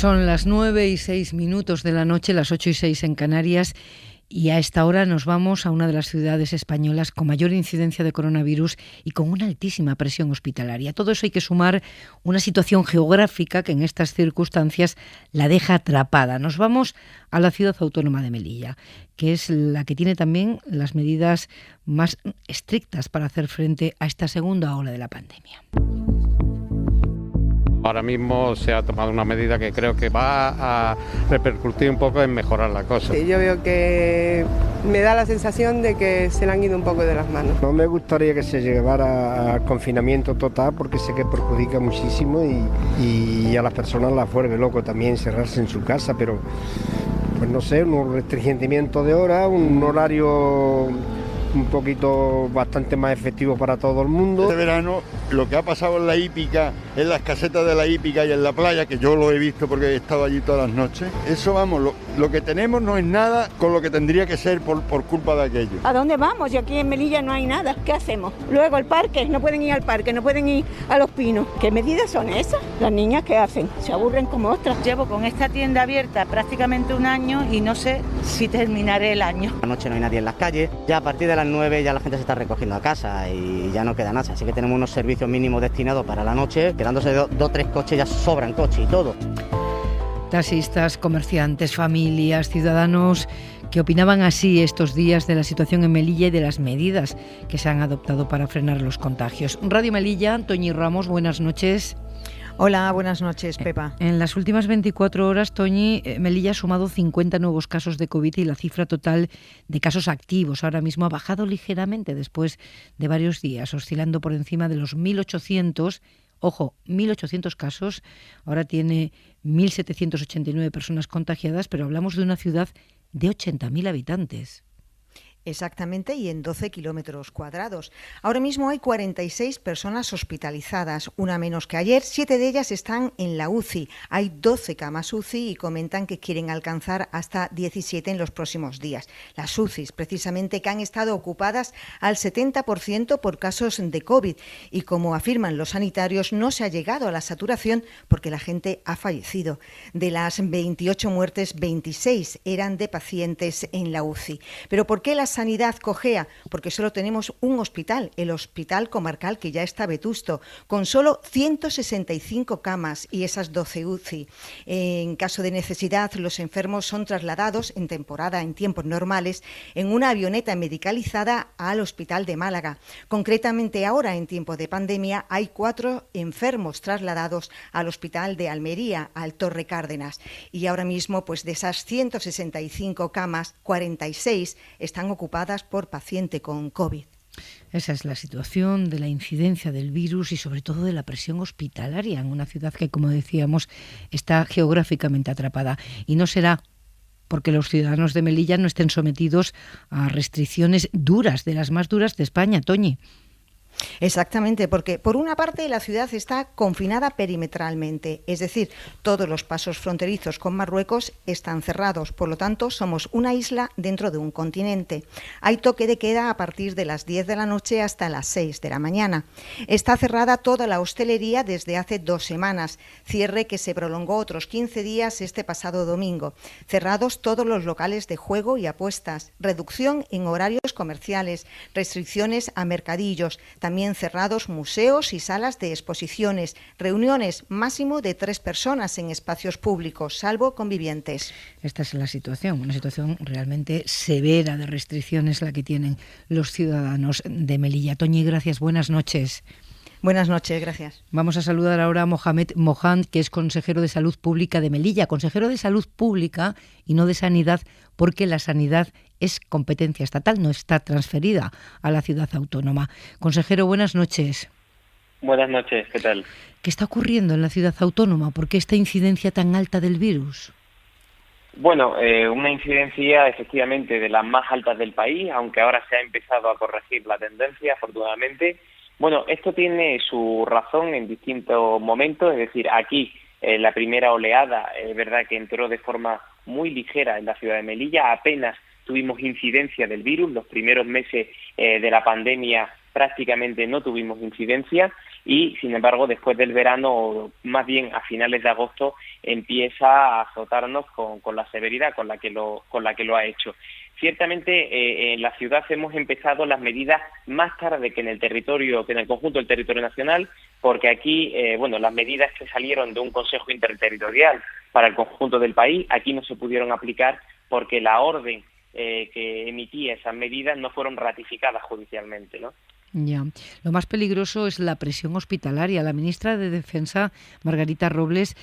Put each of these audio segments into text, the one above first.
Son las 9:06 de la noche, las 8:06 en Canarias, y a esta hora nos vamos a una de las ciudades españolas con mayor incidencia de coronavirus y con una altísima presión hospitalaria. A todo eso hay que sumar una situación geográfica que en estas circunstancias la deja atrapada. Nos vamos a la ciudad autónoma de Melilla, que es la que tiene también las medidas más estrictas para hacer frente a esta segunda ola de la pandemia. Ahora mismo se ha tomado una medida que creo que va a repercutir un poco en mejorar la cosa. Sí, yo veo que me da la sensación de que se le han ido un poco de las manos. No me gustaría que se llevara al confinamiento total porque sé que perjudica muchísimo y a las personas las vuelve loco también cerrarse en su casa, pero pues no sé, un restringimiento de horas, un horario un poquito bastante más efectivo para todo el mundo. Este verano lo que ha pasado en la hípica, en las casetas de la hípica y en la playa, que yo lo he visto porque he estado allí todas las noches, eso vamos, lo que tenemos no es nada con lo que tendría que ser por culpa de aquello. ¿A dónde vamos? Y aquí en Melilla no hay nada, ¿qué hacemos? Luego el parque, no pueden ir al parque, no pueden ir a Los Pinos. ¿Qué medidas son esas? Las niñas, ¿qué hacen? Se aburren como ostras. Llevo con esta tienda abierta prácticamente un año y no sé si terminaré el año. Anoche no hay nadie en las calles, ya a partir de las 9 ya la gente se está recogiendo a casa y ya no queda nada, así que tenemos unos servicios mínimos destinados para la noche, quedándose dos o tres coches, ya sobran coches y todo. Taxistas, comerciantes, familias, ciudadanos que opinaban así estos días de la situación en Melilla y de las medidas que se han adoptado para frenar los contagios. Radio Melilla, Toñi Ramos, buenas noches. Hola, buenas noches, Pepa. En las últimas 24 horas, Toñi, Melilla ha sumado 50 nuevos casos de COVID y la cifra total de casos activos ahora mismo ha bajado ligeramente después de varios días, oscilando por encima de los 1.800. Ojo, 1.800 casos, ahora tiene 1.789 personas contagiadas, pero hablamos de una ciudad de 80.000 habitantes. Exactamente, y en 12 kilómetros cuadrados. Ahora mismo hay 46 personas hospitalizadas, una menos que ayer. 7 de ellas están en la UCI. Hay 12 camas UCI y comentan que quieren alcanzar hasta 17 en los próximos días. Las UCIs, precisamente, que han estado ocupadas al 70% por casos de COVID. Y como afirman los sanitarios, no se ha llegado a la saturación porque la gente ha fallecido. De las 28 muertes, 26 eran de pacientes en la UCI. ¿Pero por qué las sanidad cojea? Porque solo tenemos un hospital, el Hospital Comarcal, que ya está vetusto, con solo 165 camas y esas 12 UCI. En caso de necesidad, los enfermos son trasladados en temporada, en tiempos normales, en una avioneta medicalizada al Hospital de Málaga. Concretamente ahora, en tiempo de pandemia, hay 4 enfermos trasladados al Hospital de Almería, al Torre Cárdenas. Y ahora mismo, pues de esas 165 camas, 46 están ocupadas por paciente con COVID. Esa es la situación de la incidencia del virus y sobre todo de la presión hospitalaria en una ciudad que, como decíamos, está geográficamente atrapada. Y no será porque los ciudadanos de Melilla no estén sometidos a restricciones duras, de las más duras de España, Toñi. Exactamente, porque por una parte la ciudad está confinada perimetralmente, es decir, todos los pasos fronterizos con Marruecos están cerrados, por lo tanto somos una isla dentro de un continente. Hay toque de queda a partir de las 10 de la noche hasta las 6 de la mañana. Está cerrada toda la hostelería desde hace 2 semanas, cierre que se prolongó otros 15 días este pasado domingo. Cerrados todos los locales de juego y apuestas, reducción en horarios comerciales, restricciones a mercadillos. También cerrados museos y salas de exposiciones, reuniones máximo de 3 personas en espacios públicos, salvo convivientes. Esta es la situación, una situación realmente severa de restricciones la que tienen los ciudadanos de Melilla. Toñi, gracias, buenas noches. Buenas noches, gracias. Vamos a saludar ahora a Mohamed Mohand, que es consejero de Salud Pública de Melilla. Consejero de Salud Pública y no de Sanidad, porque la sanidad es competencia estatal, no está transferida a la ciudad autónoma. Consejero, buenas noches. Buenas noches, ¿qué tal? ¿Qué está ocurriendo en la ciudad autónoma? ¿Por qué esta incidencia tan alta del virus? Bueno, una incidencia efectivamente de las más altas del país, aunque ahora se ha empezado a corregir la tendencia, afortunadamente. Bueno, esto tiene su razón en distintos momentos, es decir, aquí la primera oleada es verdad que entró de forma muy ligera en la ciudad de Melilla, apenas tuvimos incidencia del virus. Los primeros meses de la pandemia prácticamente no tuvimos incidencia y, sin embargo, después del verano, más bien a finales de agosto, empieza a azotarnos con la severidad con la que lo ha hecho. Ciertamente, en la ciudad hemos empezado las medidas más tarde que en el conjunto del territorio nacional, porque aquí, las medidas que salieron de un Consejo Interterritorial para el conjunto del país, aquí no se pudieron aplicar porque la orden que emitía esas medidas no fueron ratificadas judicialmente, ¿no? Ya. Lo más peligroso es la presión hospitalaria. La ministra de Defensa, Margarita Robles,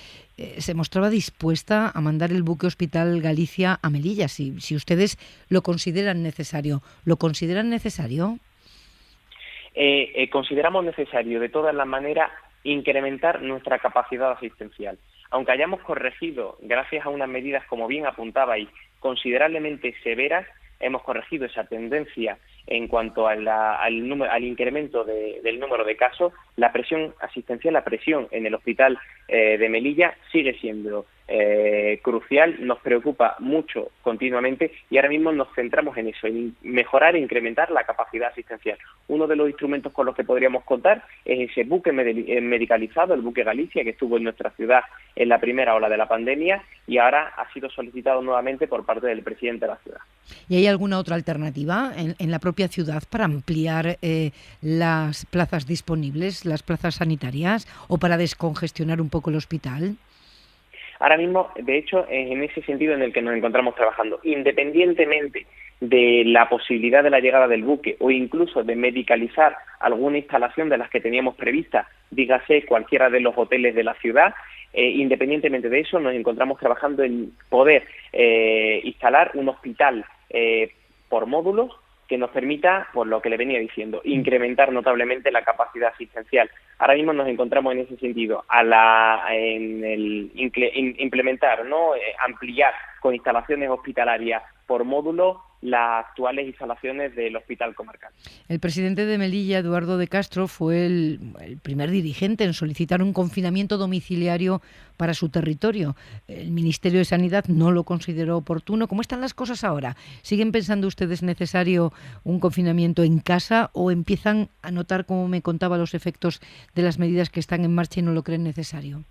se mostraba dispuesta a mandar el buque Hospital Galicia a Melilla, si ustedes lo consideran necesario. ¿Lo consideran necesario? Consideramos necesario, de todas las maneras, incrementar nuestra capacidad asistencial. Aunque hayamos corregido, gracias a unas medidas, como bien apuntabais, considerablemente severas, hemos corregido esa tendencia en cuanto al incremento del número de casos. La presión asistencial, la presión en el hospital de Melilla sigue siendo crucial, nos preocupa mucho continuamente y ahora mismo nos centramos en eso, en mejorar e incrementar la capacidad asistencial. Uno de los instrumentos con los que podríamos contar es ese buque medicalizado, el buque Galicia, que estuvo en nuestra ciudad en la primera ola de la pandemia y ahora ha sido solicitado nuevamente por parte del presidente de la ciudad. ¿Y hay alguna otra alternativa en la propia ciudad para ampliar las plazas disponibles, las plazas sanitarias, o para descongestionar un poco el hospital? Ahora mismo, de hecho, es en ese sentido en el que nos encontramos trabajando. Independientemente de la posibilidad de la llegada del buque o incluso de medicalizar alguna instalación de las que teníamos previstas, dígase cualquiera de los hoteles de la ciudad, independientemente de eso, nos encontramos trabajando en poder instalar un hospital por módulos que nos permita, por lo que le venía diciendo, incrementar notablemente la capacidad asistencial. Ahora mismo nos encontramos en ese sentido, implementar, ampliar con instalaciones hospitalarias por módulo las actuales instalaciones del Hospital Comarcal. El presidente de Melilla, Eduardo de Castro, fue el primer dirigente en solicitar un confinamiento domiciliario para su territorio. El Ministerio de Sanidad no lo consideró oportuno. ¿Cómo están las cosas ahora? ¿Siguen pensando ustedes necesario un confinamiento en casa o empiezan a notar, como me contaba, los efectos de las medidas que están en marcha y no lo creen necesario?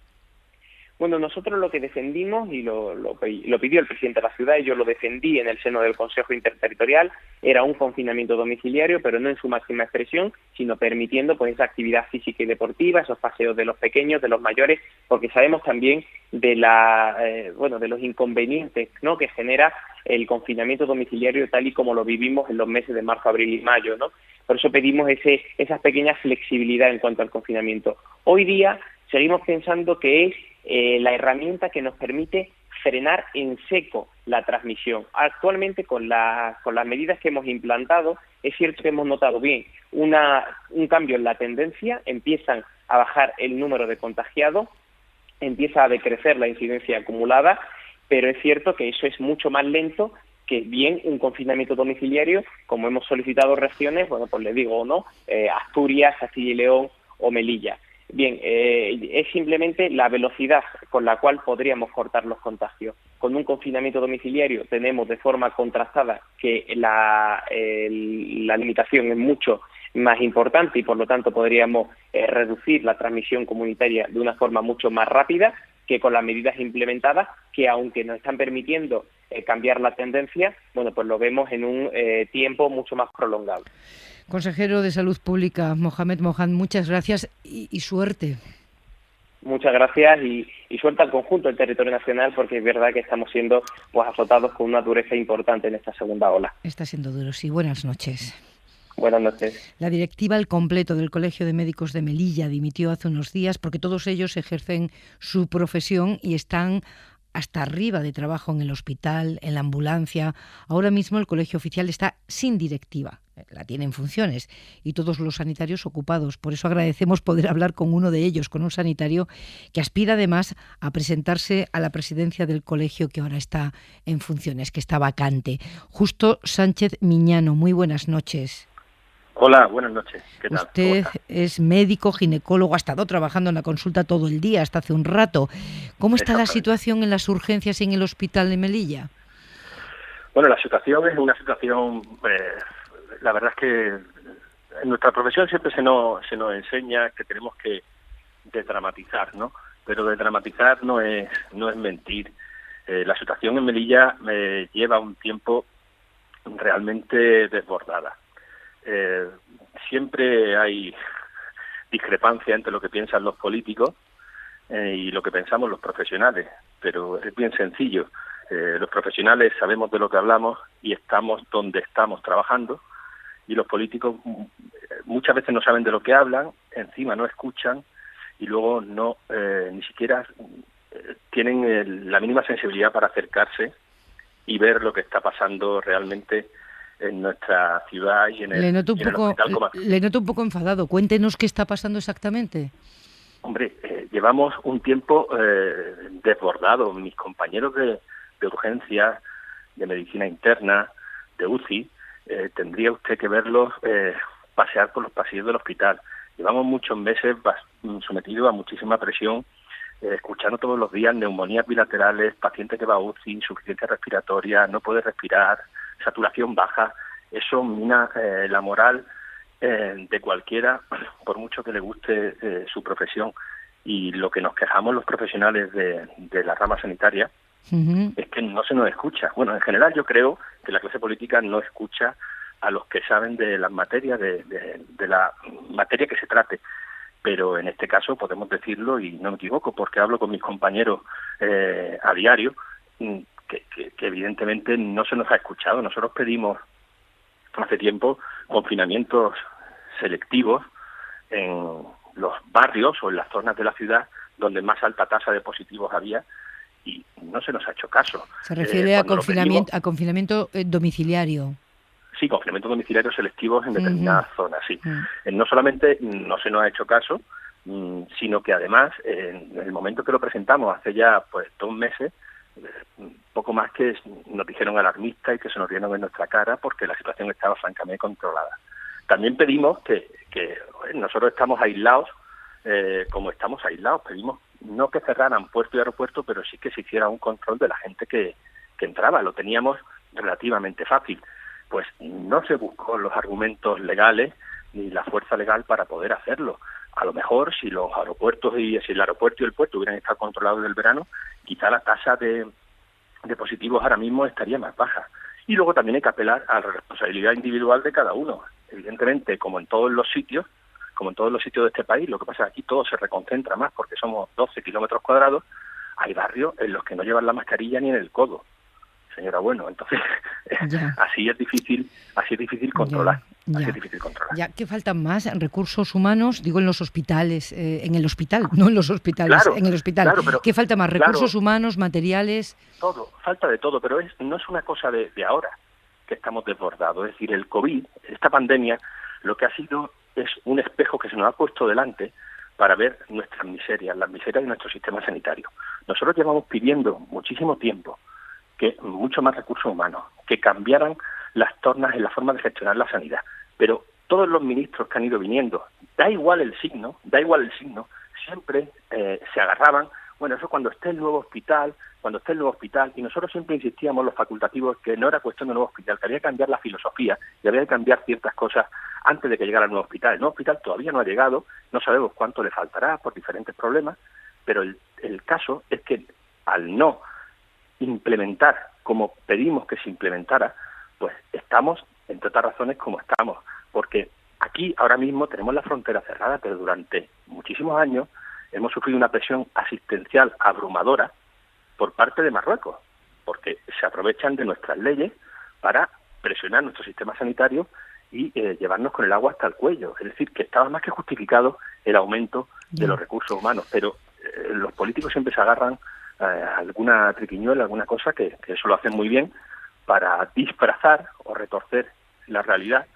Bueno, nosotros lo que defendimos, y lo pidió el presidente de la ciudad, y yo lo defendí en el seno del Consejo Interterritorial, era un confinamiento domiciliario, pero no en su máxima expresión, sino permitiendo pues esa actividad física y deportiva, esos paseos de los pequeños, de los mayores, porque sabemos también de de los inconvenientes, ¿no?, que genera el confinamiento domiciliario tal y como lo vivimos en los meses de marzo, abril y mayo, ¿no? Por eso pedimos esa pequeña flexibilidad en cuanto al confinamiento. Hoy día seguimos pensando que es la herramienta que nos permite frenar en seco la transmisión. Actualmente, con las medidas que hemos implantado, es cierto que hemos notado bien un cambio en la tendencia, empiezan a bajar el número de contagiados, empieza a decrecer la incidencia acumulada, pero es cierto que eso es mucho más lento que bien un confinamiento domiciliario, como hemos solicitado regiones, pues les digo, ¿no?, Asturias, Castilla y León o Melilla. Bien, es simplemente la velocidad con la cual podríamos cortar los contagios. Con un confinamiento domiciliario tenemos de forma contrastada que la limitación es mucho más importante y por lo tanto podríamos reducir la transmisión comunitaria de una forma mucho más rápida que con las medidas implementadas, que aunque nos están permitiendo cambiar la tendencia, bueno, pues lo vemos en un tiempo mucho más prolongado. Consejero de Salud Pública, Mohamed Mohand, muchas gracias y suerte. Muchas gracias y suerte al conjunto del territorio nacional, porque es verdad que estamos siendo pues azotados con una dureza importante en esta segunda ola. Está siendo duro, sí. Buenas noches. Buenas noches. La directiva al completo del Colegio de Médicos de Melilla dimitió hace unos días porque todos ellos ejercen su profesión y están hasta arriba de trabajo en el hospital, en la ambulancia. Ahora mismo el colegio oficial está sin directiva, la tiene en funciones, y todos los sanitarios ocupados. Por eso agradecemos poder hablar con uno de ellos, con un sanitario que aspira además a presentarse a la presidencia del colegio que ahora está en funciones, que está vacante. Justo Sánchez Miñano, muy buenas noches. Hola, buenas noches. ¿Qué tal? Usted es médico, ginecólogo, ha estado trabajando en la consulta todo el día, hasta hace un rato. ¿Cómo está la situación en las urgencias y en el hospital de Melilla? Bueno, la situación es una situación, la verdad es que en nuestra profesión siempre se nos enseña que tenemos que desdramatizar, ¿no? Pero desdramatizar no es mentir. La situación en Melilla lleva un tiempo realmente desbordada. Siempre hay discrepancia entre lo que piensan los políticos y lo que pensamos los profesionales, pero es bien sencillo. Los profesionales sabemos de lo que hablamos y estamos donde estamos trabajando, y los políticos muchas veces no saben de lo que hablan, encima no escuchan y luego no ni siquiera tienen la mínima sensibilidad para acercarse y ver lo que está pasando realmente en nuestra ciudad y en el hospital Comarcal. Le noto un poco enfadado. Cuéntenos qué está pasando exactamente. Hombre, llevamos un tiempo desbordado. Mis compañeros de urgencia, de medicina interna, de UCI, tendría usted que verlos pasear por los pasillos del hospital. Llevamos muchos meses sometidos a muchísima presión, escuchando todos los días neumonías bilaterales, paciente que va a UCI, insuficiencia respiratoria, no puede respirar, saturación baja. Eso mina la moral de cualquiera, por mucho que le guste su profesión. Y lo que nos quejamos los profesionales de la rama sanitaria es que no se nos escucha. Bueno, en general yo creo que la clase política no escucha a los que saben de las materias, de la materia que se trate. Pero en este caso podemos decirlo, y no me equivoco, porque hablo con mis compañeros a diario, que evidentemente no se nos ha escuchado. Nosotros pedimos hace tiempo confinamientos selectivos en los barrios o en las zonas de la ciudad donde más alta tasa de positivos había, y no se nos ha hecho caso. ¿Se refiere a confinamiento domiciliario? Sí, confinamiento domiciliario selectivos en determinadas zonas, sí. No solamente no se nos ha hecho caso, sino que además, en el momento que lo presentamos, hace ya 2 meses, poco más que nos dijeron alarmistas y que se nos rieron en nuestra cara porque la situación estaba francamente controlada. También pedimos que nosotros estamos aislados, como estamos aislados, pedimos no que cerraran puerto y aeropuerto, pero sí que se hiciera un control de la gente que entraba. Lo teníamos relativamente fácil. Pues no se buscó los argumentos legales ni la fuerza legal para poder hacerlo. A lo mejor si los aeropuertos si el aeropuerto y el puerto hubieran estado controlados del verano, quizá la tasa de positivos ahora mismo estaría más baja. Y luego también hay que apelar a la responsabilidad individual de cada uno. Evidentemente, como en todos los sitios de este país, lo que pasa es que aquí todo se reconcentra más porque somos 12 kilómetros cuadrados, hay barrios en los que no llevan la mascarilla ni en el codo. Señora, bueno, entonces así es difícil controlar. Así es difícil controlar. Ya, ¿qué faltan más? Recursos humanos, digo en los hospitales, en el hospital, no en los hospitales, en el hospital. Claro, pero, ¿qué falta más? Recursos humanos, materiales. Todo, falta de todo, pero no es una cosa de ahora que estamos desbordados. Es decir, el COVID, esta pandemia, lo que ha sido es un espejo que se nos ha puesto delante para ver nuestras miserias, las miserias de nuestro sistema sanitario. Nosotros llevamos pidiendo muchísimo tiempo que mucho más recursos humanos, que cambiaran las tornas en la forma de gestionar la sanidad. Pero todos los ministros que han ido viniendo, da igual el signo, siempre se agarraban, bueno, eso cuando esté el nuevo hospital, y nosotros siempre insistíamos los facultativos que no era cuestión de nuevo hospital, que había que cambiar la filosofía y había que cambiar ciertas cosas antes de que llegara el nuevo hospital. El nuevo hospital todavía no ha llegado, no sabemos cuánto le faltará por diferentes problemas, pero el caso es que al no implementar como pedimos que se implementara, pues estamos, entre otras razones, como estamos, porque aquí ahora mismo tenemos la frontera cerrada, pero durante muchísimos años hemos sufrido una presión asistencial abrumadora por parte de Marruecos, porque se aprovechan de nuestras leyes para presionar nuestro sistema sanitario y llevarnos con el agua hasta el cuello. Es decir, que estaba más que justificado el aumento de los recursos humanos, pero los políticos siempre se agarran alguna triquiñuela, alguna cosa que eso lo hacen muy bien para disfrazar o retorcer la realidad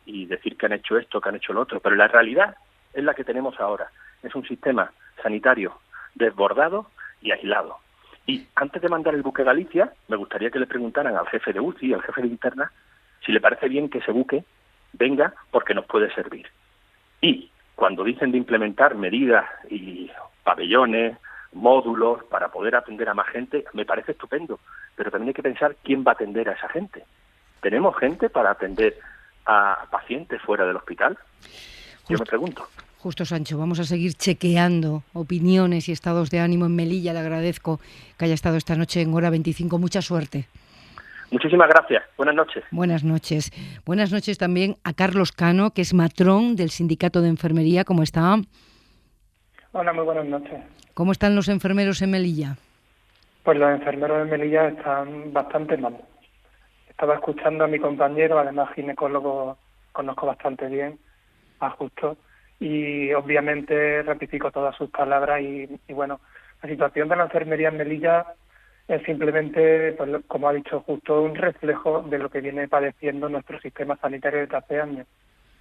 y decir que han hecho esto, que han hecho lo otro. Pero la realidad es la que tenemos ahora. Es un sistema sanitario desbordado y aislado. Y antes de mandar el buque Galicia, me gustaría que le preguntaran al jefe de UCI, al jefe de interna, si le parece bien que ese buque venga porque nos puede servir. Y cuando dicen de implementar medidas y pabellones módulos para poder atender a más gente, me parece estupendo, pero también hay que pensar quién va a atender a esa gente. ¿Tenemos gente para atender a pacientes fuera del hospital? Yo me pregunto. Justo, Sancho, vamos a seguir chequeando opiniones y estados de ánimo en Melilla. Le agradezco que haya estado esta noche en Hora 25. Mucha suerte. Muchísimas gracias. Buenas noches. Buenas noches. Buenas noches también a Carlos Cano, que es matrón del Sindicato de Enfermería. ¿Cómo está? Hola, muy buenas noches. ¿Cómo están los enfermeros en Melilla? Pues los enfermeros en Melilla están bastante mal. Estaba escuchando a mi compañero, además ginecólogo, conozco bastante bien, a Justo, y obviamente ratifico todas sus palabras y bueno, la situación de la enfermería en Melilla es simplemente, pues, como ha dicho Justo, un reflejo de lo que viene padeciendo nuestro sistema sanitario desde hace años.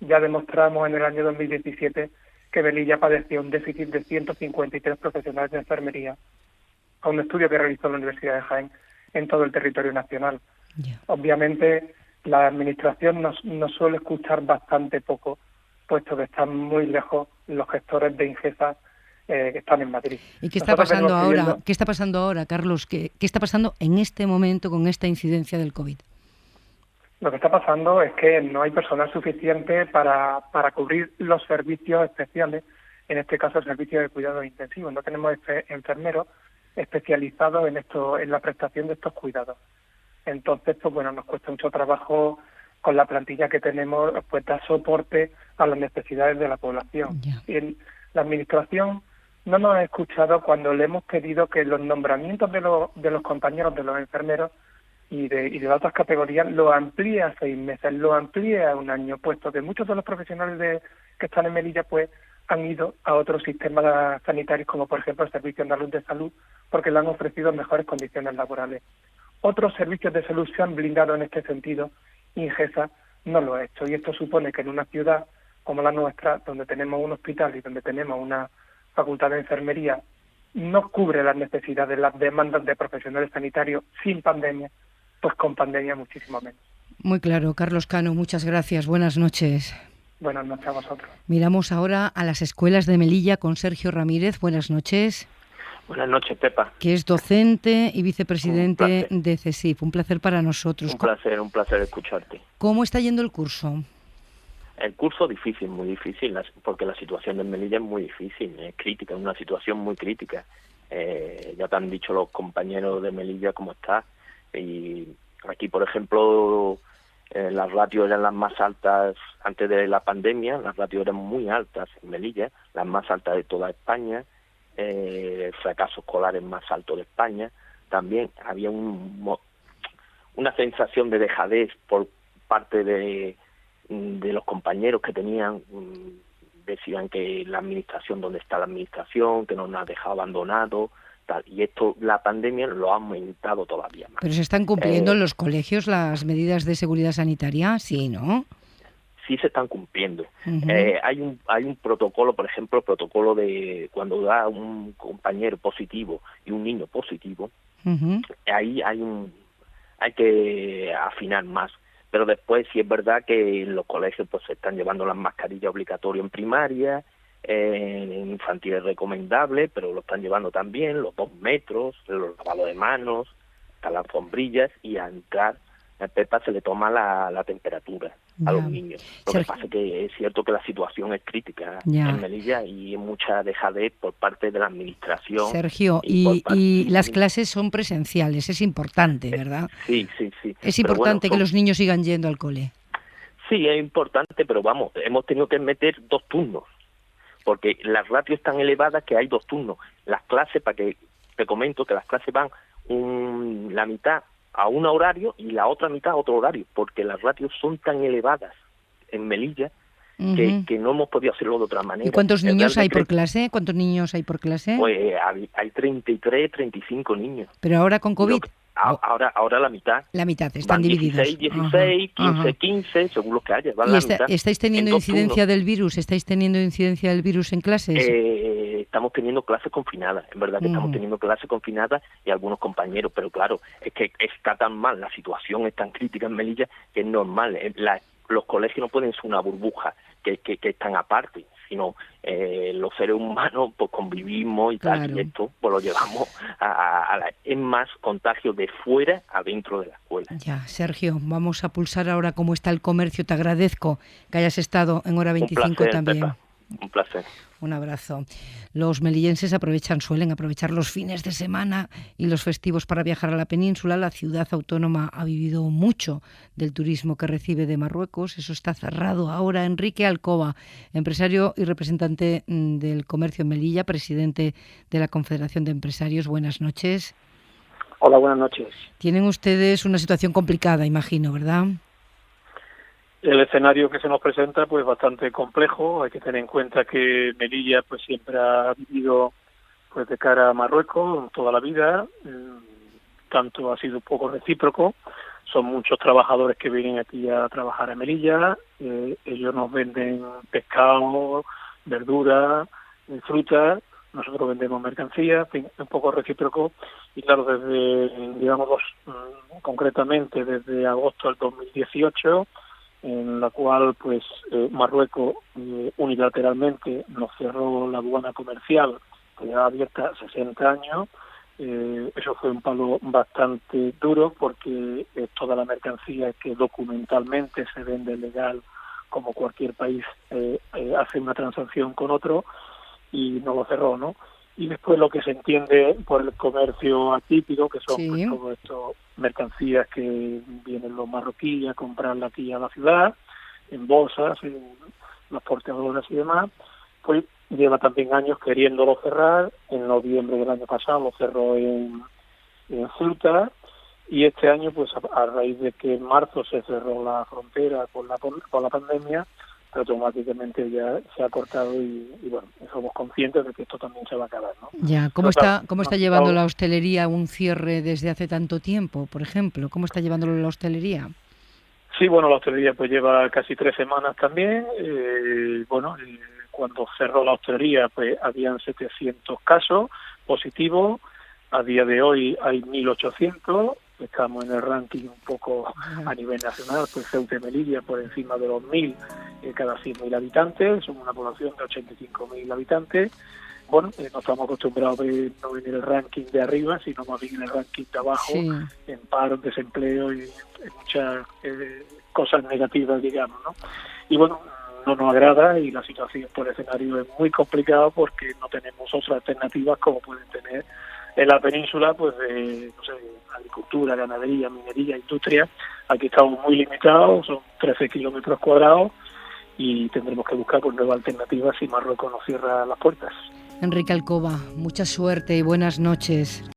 Ya demostramos en el año 2017 que Melilla padecía un déficit de 153 profesionales de enfermería, a un estudio que realizó la Universidad de Jaén en todo el territorio nacional. Obviamente la administración nos suele escuchar bastante poco, puesto que están muy lejos los gestores de Ingesa que están en Madrid. ¿Y qué está pasando ahora? ¿Qué está pasando ahora, Carlos? ¿Qué está pasando en este momento con esta incidencia del COVID? Lo que está pasando es que no hay personal suficiente para cubrir los servicios especiales, en este caso el servicio de cuidados intensivos. No tenemos enfermeros especializados en la prestación de estos cuidados. Entonces, pues bueno, nos cuesta mucho trabajo con la plantilla que tenemos, pues dar soporte a las necesidades de la población. Y la administración no nos ha escuchado cuando le hemos pedido que los nombramientos de los compañeros, de los enfermeros y de otras categorías lo amplíe a 6 meses, lo amplíe a 1 año, puesto que muchos de los profesionales que están en Melilla pues han ido a otros sistemas sanitarios, como por ejemplo el Servicio Andaluz de Salud, porque le han ofrecido mejores condiciones laborales. Otros servicios de salud se han blindado en este sentido, Ingesa no lo ha hecho, y esto supone que en una ciudad como la nuestra, donde tenemos un hospital y donde tenemos una facultad de enfermería, no cubre las necesidades, las demandas de profesionales sanitarios sin pandemia, pues con pandemia muchísimo menos. Muy claro, Carlos Cano, muchas gracias, buenas noches. Buenas noches a vosotros. Miramos ahora a las escuelas de Melilla con Sergio Ramírez, buenas noches. Buenas noches, Pepa. Que es docente y vicepresidente de CESIF. Un placer para nosotros. Un placer escucharte. ¿Cómo está yendo el curso? El curso difícil, muy difícil, porque la situación de Melilla es muy difícil, es crítica, es una situación muy crítica. Ya te han dicho los compañeros de Melilla cómo está. Y aquí, por ejemplo, las ratios eran las más altas antes de la pandemia, las ratios eran muy altas en Melilla, las más altas de toda España. El fracaso escolar es más alto de España. También había una sensación de dejadez por parte de los compañeros que tenían, decían que la administración, ¿dónde está la administración?, que nos ha dejado abandonados, tal. Y esto, la pandemia lo ha aumentado todavía más. ¿Pero se están cumpliendo en los colegios las medidas de seguridad sanitaria? Sí, ¿no? Sí se están cumpliendo. Hay un protocolo, por ejemplo, el protocolo de cuando da un compañero positivo y un niño positivo, ahí hay que afinar más. Pero después sí es verdad que en los colegios pues se están llevando las mascarillas obligatorias en primaria, en infantil es recomendable, pero lo están llevando también, los 2 metros, los lavados de manos, hasta las sombrillas, y a entrar a Pepa se le toma la temperatura a los niños. Lo que pasa es que es cierto que la situación es crítica en Melilla y hay mucha dejadez por parte de la administración. Sergio, y las clases son presenciales, es importante, ¿verdad? Sí. Es importante que los niños sigan yendo al cole. Sí, es importante, pero vamos, hemos tenido que meter 2 turnos, porque las ratios están elevadas que hay 2 turnos. Las clases, para que te comento que las clases van la mitad a un horario y la otra mitad a otro horario, porque las ratios son tan elevadas en Melilla que no hemos podido hacerlo de otra manera. ¿Y cuántos niños hay por clase? ¿Cuántos niños hay por clase? Pues hay 33, 35 niños. ¿Pero ahora con COVID? Ahora la mitad. La mitad, están divididos. 16, 15, según los que haya. ¿Y estáis teniendo incidencia del virus? ¿Estáis teniendo incidencia del virus en clases? Estamos teniendo clases confinadas, en verdad que estamos teniendo clases confinadas y algunos compañeros, pero claro, es que está tan mal, la situación es tan crítica en Melilla que es normal. Los colegios no pueden ser una burbuja que están aparte. sino los seres humanos pues convivimos y tal, y esto pues lo llevamos es más contagio de fuera a dentro de la escuela. Ya, Sergio, vamos a pulsar ahora cómo está el comercio. Te agradezco que hayas estado en Hora 25 un placer, también. Pepa. Un placer. Un abrazo. Los melillenses suelen aprovechar los fines de semana y los festivos para viajar a la península. La ciudad autónoma ha vivido mucho del turismo que recibe de Marruecos. Eso está cerrado ahora. Enrique Alcoba, empresario y representante del comercio en Melilla, presidente de la Confederación de Empresarios. Buenas noches. Hola, buenas noches. Tienen ustedes una situación complicada, imagino, ¿verdad? El escenario que se nos presenta pues bastante complejo. Hay que tener en cuenta que Melilla pues siempre ha vivido pues de cara a Marruecos toda la vida, tanto ha sido un poco recíproco. Son muchos trabajadores que vienen aquí a trabajar a Melilla, ellos nos venden pescado, verdura, fruta, nosotros vendemos mercancía, en fin, un poco recíproco. Y claro, desde, digamos, concretamente desde agosto del 2018, en la cual pues Marruecos unilateralmente nos cerró la aduana comercial, que llevaba abierta 60 años. Eso fue un palo bastante duro porque toda la mercancía que documentalmente se vende legal, como cualquier país hace una transacción con otro, y nos lo cerró, ¿no? Y después lo que se entiende por el comercio atípico, que son pues, todo esto mercancías que vienen los marroquíes a comprarla aquí a la ciudad, en bolsas, en las porteadoras y demás, pues lleva también años queriéndolo cerrar. En noviembre del año pasado lo cerró en Ceuta, y este año, pues a raíz de que en marzo se cerró la frontera por la pandemia, automáticamente ya se ha cortado y bueno, somos conscientes de que esto también se va a acabar, ¿no? Ya, ¿cómo está llevando la hostelería un cierre desde hace tanto tiempo, por ejemplo? ¿Cómo está llevándolo la hostelería? Sí, bueno, la hostelería pues lleva casi 3 semanas también. Cuando cerró la hostelería pues habían 700 casos positivos. A día de hoy hay 1.800. Estamos en el ranking un poco a nivel nacional, pues Ceuta y Melilla por encima de los 1.000 cada 100.000 habitantes. Somos una población de 85.000 habitantes. Bueno, no estamos acostumbrados a ver, no en el ranking de arriba, sino más bien en el ranking de abajo, en paro, en desempleo y en muchas cosas negativas, digamos, ¿no? Y bueno, no nos agrada y la situación por el escenario es muy complicada porque no tenemos otras alternativas como pueden tener en la península, pues de, no sé, agricultura, ganadería, minería, industria. Aquí estamos muy limitados, son 13 kilómetros cuadrados y tendremos que buscar pues nuevas alternativas si Marruecos nos cierra las puertas. Enrique Alcoba, mucha suerte y buenas noches.